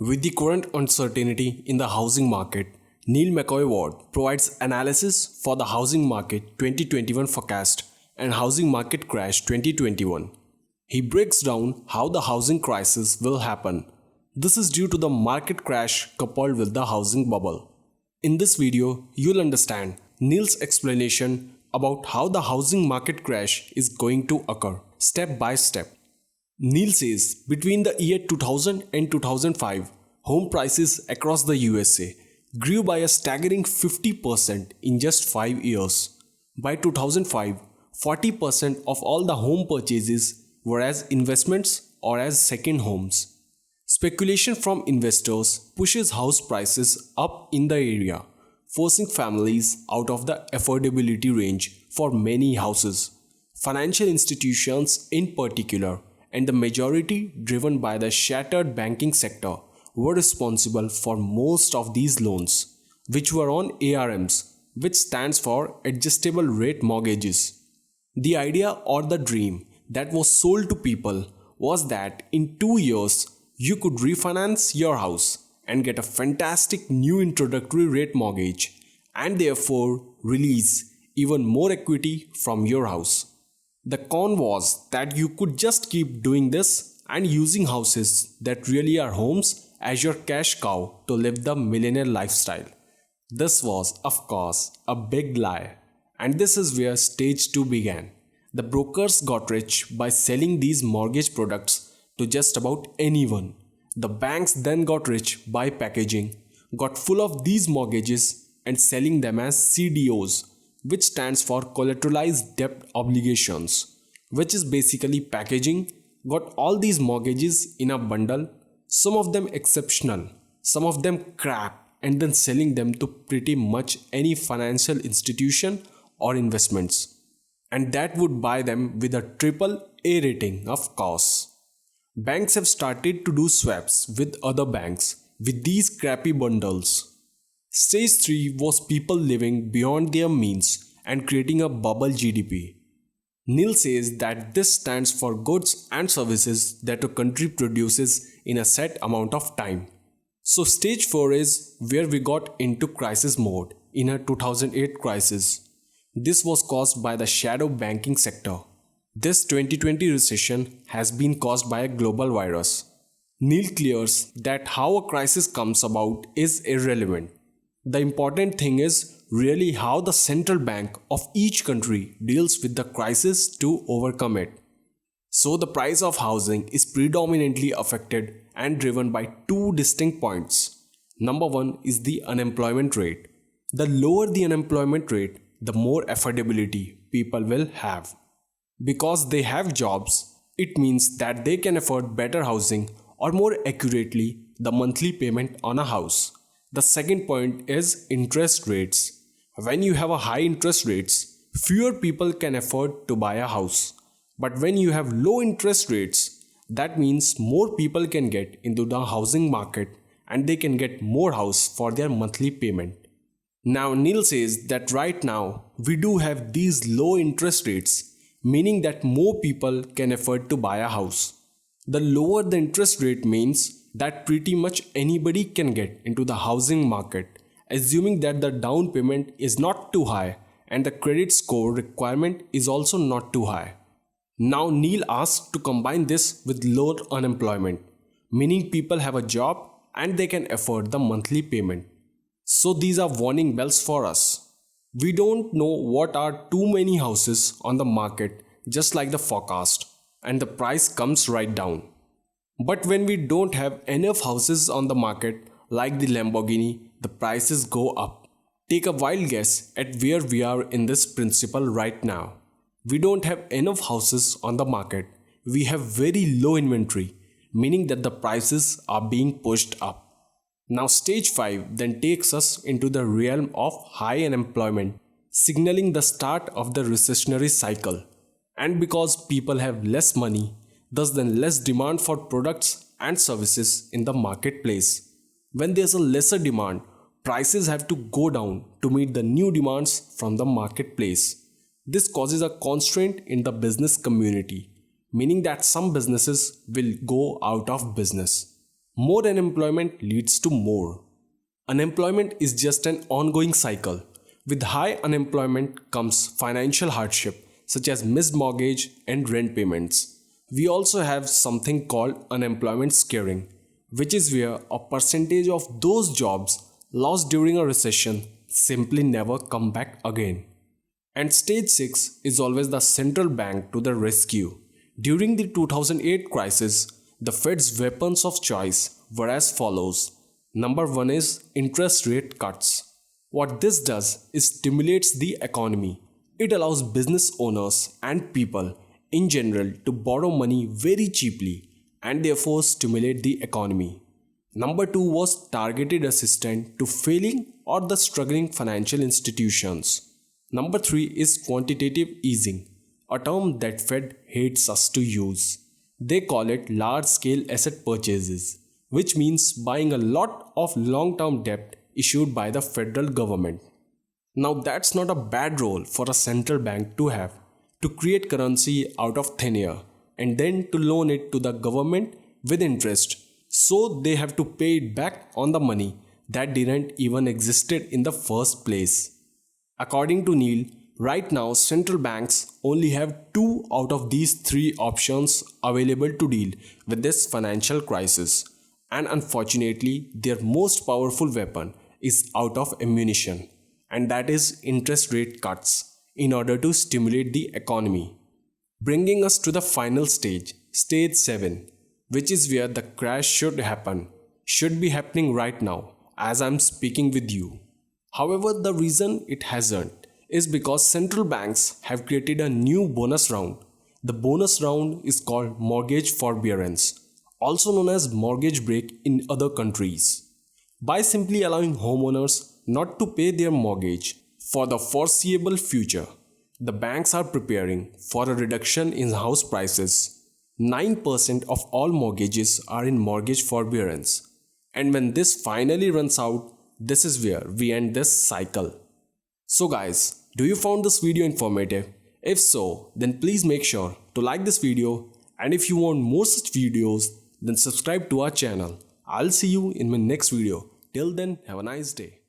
With the current uncertainty in the housing market, Neil McCoy Ward provides analysis for the housing market 2021 forecast and housing market crash 2021. He breaks down how the housing crisis will happen. This is due to the market crash coupled with the housing bubble. In this video, you'll understand Neil's explanation about how the housing market crash is going to occur step by step. Neil says between the year 2000 and 2005, home prices across the USA grew by a staggering 50% in just 5 years. By 2005, 40% of all the home purchases were as investments or as second homes. Speculation from investors pushes house prices up in the area, forcing families out of the affordability range for many houses. Financial institutions in particular, and the majority driven by the shattered banking sector, were responsible for most of these loans, which were on ARMs, which stands for adjustable rate mortgages. The idea or the dream that was sold to people was that in 2 years you could refinance your house and get a fantastic new introductory rate mortgage and therefore release even more equity from your house. The con was that you could just keep doing this and using houses that really are homes as your cash cow to live the millionaire lifestyle. This was, of course, a big lie. And this is where stage 2 began. The brokers got rich by selling these mortgage products to just about anyone. The banks then got rich by packaging, got full of these mortgages and selling them as CDOs, which stands for collateralized debt obligations, which is basically packaging, got all these mortgages in a bundle, some of them exceptional, some of them crap, and then selling them to pretty much any financial institution or investments. And that would buy them with a triple A rating, of course. Banks have started to do swaps with other banks with these crappy bundles. Stage 3 was people living beyond their means and creating a bubble GDP. Neil says that this stands for goods and services that a country produces in a set amount of time. So stage 4 is where we got into crisis mode in a 2008 crisis. This was caused by the shadow banking sector. This 2020 recession has been caused by a global virus. Neil clears that how a crisis comes about is irrelevant. The important thing is really how the central bank of each country deals with the crisis to overcome it. So the price of housing is predominantly affected and driven by two distinct points. Number one is the unemployment rate. The lower the unemployment rate, the more affordability people will have. Because they have jobs, it means that they can afford better housing or more accurately the monthly payment on a house. The second point is interest rates. When you have a high interest rates, fewer people can afford to buy a house. But when you have low interest rates, that means more people can get into the housing market and they can get more house for their monthly payment. Now Neil says that right now we do have these low interest rates, meaning that more people can afford to buy a house. The lower the interest rate means that pretty much anybody can get into the housing market, assuming that the down payment is not too high and the credit score requirement is also not too high. Now Neil asks to combine this with lower unemployment, meaning people have a job and they can afford the monthly payment. So these are warning bells for us. We don't know what are too many houses on the market, just like the forecast, and the price comes right down. But when we don't have enough houses on the market, like the Lamborghini, the prices go up. Take a wild guess at where we are in this principle right now. We don't have enough houses on the market. We have very low inventory, meaning that the prices are being pushed up. Now stage 5 then takes us into the realm of high unemployment, signaling the start of the recessionary cycle. And because people have less money, thus then less demand for products and services in the marketplace. When there's a lesser demand, prices have to go down to meet the new demands from the marketplace. This causes a constraint in the business community, meaning that some businesses will go out of business. More unemployment leads to more. Unemployment is just an ongoing cycle. With high unemployment comes financial hardship such as missed mortgage and rent payments. We also have something called unemployment scaring, which is where a percentage of those jobs lost during a recession simply never come back again. And stage 6 is always the central bank to the rescue. During the 2008 crisis, the Fed's weapons of choice were as follows. Number 1 is interest rate cuts. What this does is stimulates the economy. It allows business owners and people in general to borrow money very cheaply and therefore stimulate the economy. Number 2 was targeted assistance to failing or the struggling financial institutions. Number 3 is quantitative easing, a term that Fed hates us to use. They call it large-scale asset purchases, which means buying a lot of long-term debt issued by the federal government. Now that's not a bad role for a central bank to have, to create currency out of thin air and then to loan it to the government with interest, so they have to pay it back on the money that didn't even existed in the first place. According to Neil, right now central banks only have 2 out of these 3 options available to deal with this financial crisis, and unfortunately their most powerful weapon is out of ammunition, and that is interest rate cuts in order to stimulate the economy. Bringing us to the final stage, stage 7, which is where the crash should be happening right now as I'm speaking with you. However, the reason it hasn't is because central banks have created a new bonus round. The bonus round is called mortgage forbearance, also known as mortgage break in other countries. By simply allowing homeowners not to pay their mortgage for the foreseeable future, the banks are preparing for a reduction in house prices. 9% of all mortgages are in mortgage forbearance. And when this finally runs out, this is where we end this cycle. So guys, do you found this video informative? If so, then please make sure to like this video, and if you want more such videos, then subscribe to our channel. I'll see you in my next video. Till then, have a nice day.